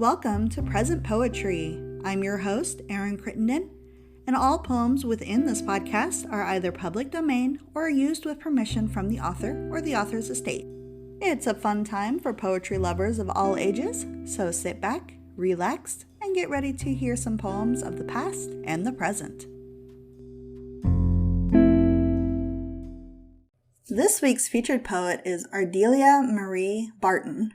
Welcome to Present Poetry. I'm your host, Erin Crittenden, and all poems within this podcast are either public domain or used with permission from the author or the author's estate. It's a fun time for poetry lovers of all ages, so sit back, relax, and get ready to hear some poems of the past and the present. This week's featured poet is Ardelia Marie Barton.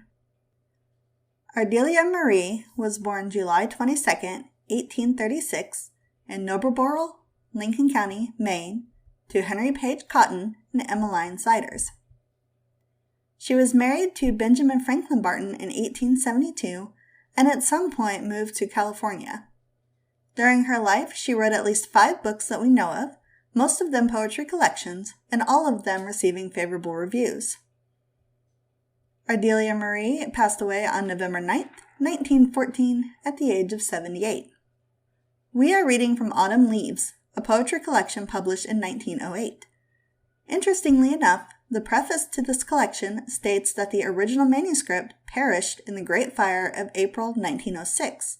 Ardelia Marie was born July 22, 1836, in Nobleboro, Lincoln County, Maine, to Henry Page Cotton and Emeline Seiders. She was married to Benjamin Franklin Barton in 1872 and at some point moved to California. During her life, she wrote at least 5 books that we know of, most of them poetry collections, and all of them receiving favorable reviews. Ardelia Marie passed away on November 9, 1914, at the age of 78. We are reading from Autumn Leaves, a poetry collection published in 1908. Interestingly enough, the preface to this collection states that the original manuscript perished in the Great Fire of April 1906,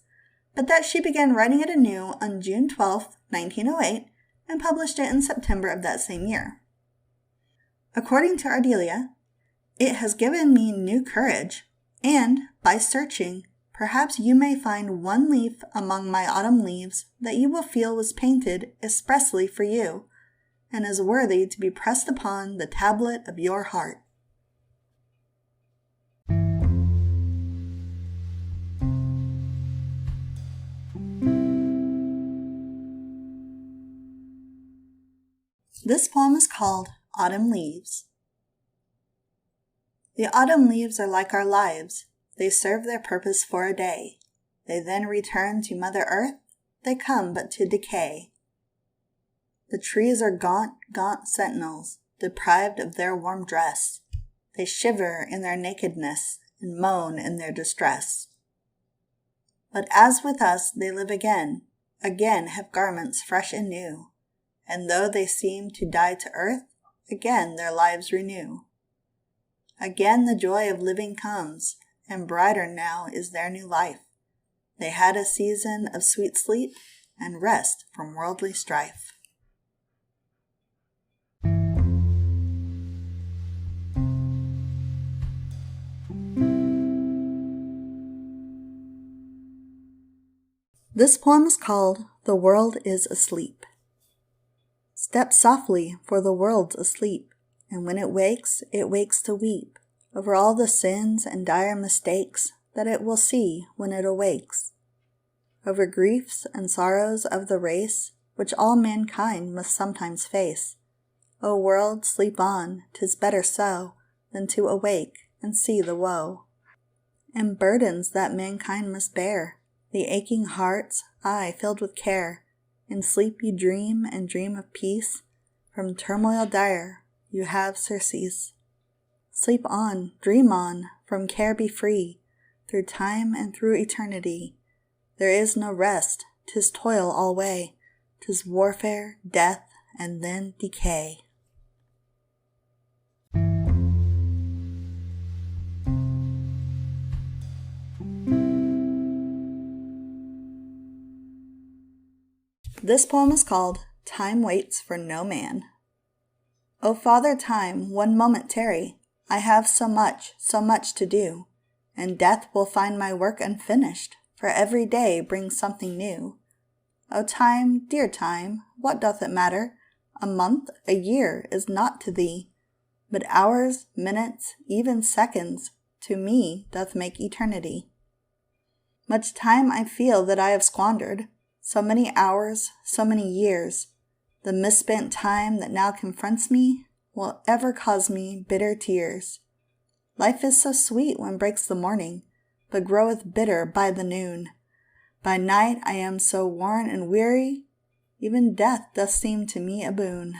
but that she began writing it anew on June 12, 1908, and published it in September of that same year. According to Ardelia, "It has given me new courage, and, by searching, perhaps you may find one leaf among my autumn leaves that you will feel was painted expressly for you, and is worthy to be pressed upon the tablet of your heart." This poem is called Autumn Leaves. The autumn leaves are like our lives. They serve their purpose for a day. They then return to Mother Earth. They come but to decay. The trees are gaunt, gaunt sentinels, deprived of their warm dress. They shiver in their nakedness and moan in their distress. But as with us they live again have garments fresh and new, and though they seem to die to earth, again their lives renew. Again the joy of living comes, and brighter now is their new life. They had a season of sweet sleep and rest from worldly strife. This poem is called The World is Asleep. Step softly, for the world's asleep, and when it wakes to weep over all the sins and dire mistakes that it will see when it awakes, over griefs and sorrows of the race which all mankind must sometimes face. O world, sleep on, 'tis better so than to awake and see the woe and burdens that mankind must bear, the aching hearts, aye, filled with care. In sleep you dream and dream of peace, from turmoil dire you have surcease. Sleep on, dream on, from care be free, through time and through eternity. There is no rest, 'tis toil alway, 'tis warfare, death, and then decay. This poem is called Time Waits for No Man. O Father Time, one moment tarry, I have so much to do, and death will find my work unfinished, for every day brings something new. O Time, dear Time, what doth it matter? A month, a year is naught to thee, but hours, minutes, even seconds, to me doth make eternity. Much time I feel that I have squandered, so many hours, so many years. The misspent time that now confronts me will ever cause me bitter tears. Life is so sweet when breaks the morning, but groweth bitter by the noon. By night I am so worn and weary, even death doth seem to me a boon.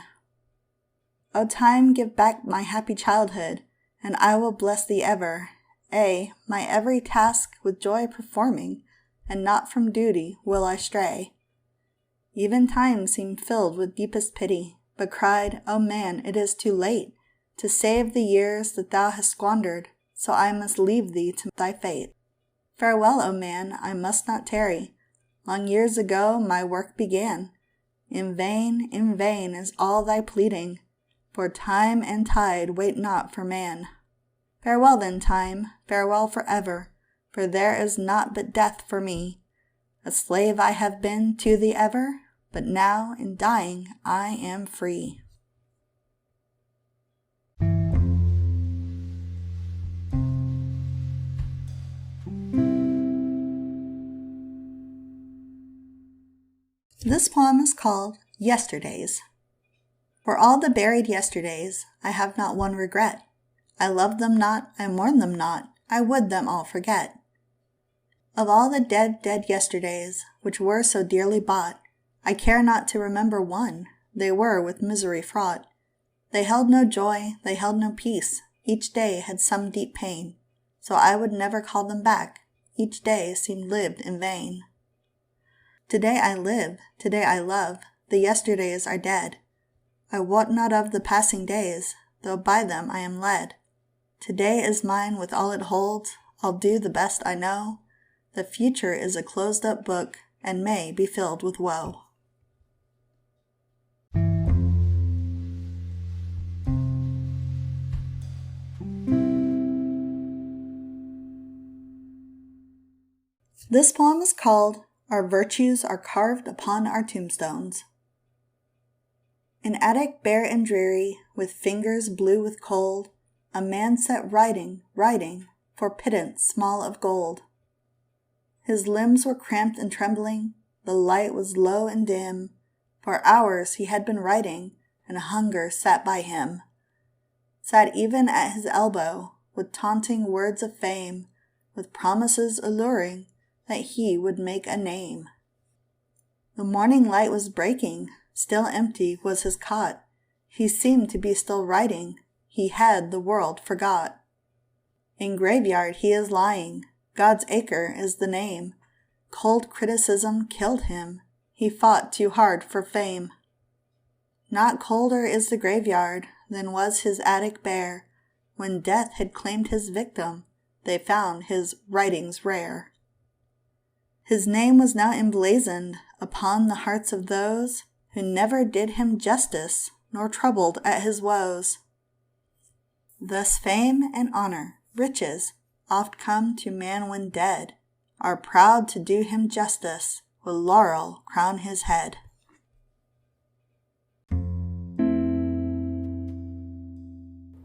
O Time, give back my happy childhood, and I will bless thee ever, my every task with joy performing, and not from duty will I stray. Even time seemed filled with deepest pity, but cried, O man, it is too late to save the years that thou hast squandered, so I must leave thee to thy fate. Farewell, O man, I must not tarry. Long years ago my work began. In vain is all thy pleading, for time and tide wait not for man. Farewell then, time, farewell forever, for there is naught but death for me. A slave I have been to thee ever, but now in dying I am free. This poem is called Yesterdays. For all the buried yesterdays, I have not one regret. I love them not, I mourn them not, I would them all forget. Of all the dead yesterdays, which were so dearly bought, I care not to remember one, they were with misery fraught. They held no joy, they held no peace, each day had some deep pain, so I would never call them back, each day seemed lived in vain. Today I live, today I love, the yesterdays are dead. I wot not of the passing days, though by them I am led. Today is mine with all it holds, I'll do the best I know. The future is a closed-up book, and may be filled with woe. This poem is called Our Virtues Are Carved Upon Our Tombstones. An attic bare and dreary, with fingers blue with cold, a man sat writing, for pittance small of gold. His limbs were cramped and trembling, the light was low and dim, for hours he had been writing, and hunger sat by him. Sat even at his elbow, with taunting words of fame, with promises alluring, that he would make a name. The morning light was breaking, still empty was his cot. He seemed to be still writing, he had the world forgot. In graveyard he is lying, God's acre is the name. Cold criticism killed him, he fought too hard for fame. Not colder is the graveyard than was his attic bare. When death had claimed his victim, they found his writings rare. His name was now emblazoned upon the hearts of those who never did him justice, nor troubled at his woes. Thus fame and honor, riches, oft come to man when dead, are proud to do him justice, with laurel crown his head.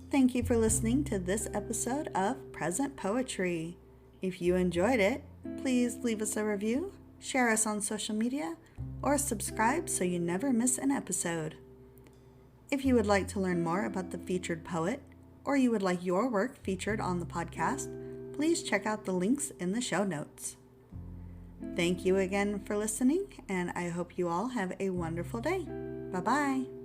Thank you for listening to this episode of Present Poetry. If you enjoyed it, please leave us a review, share us on social media, or subscribe so you never miss an episode. If you would like to learn more about the featured poet, or you would like your work featured on the podcast, please check out the links in the show notes. Thank you again for listening, and I hope you all have a wonderful day. Bye-bye.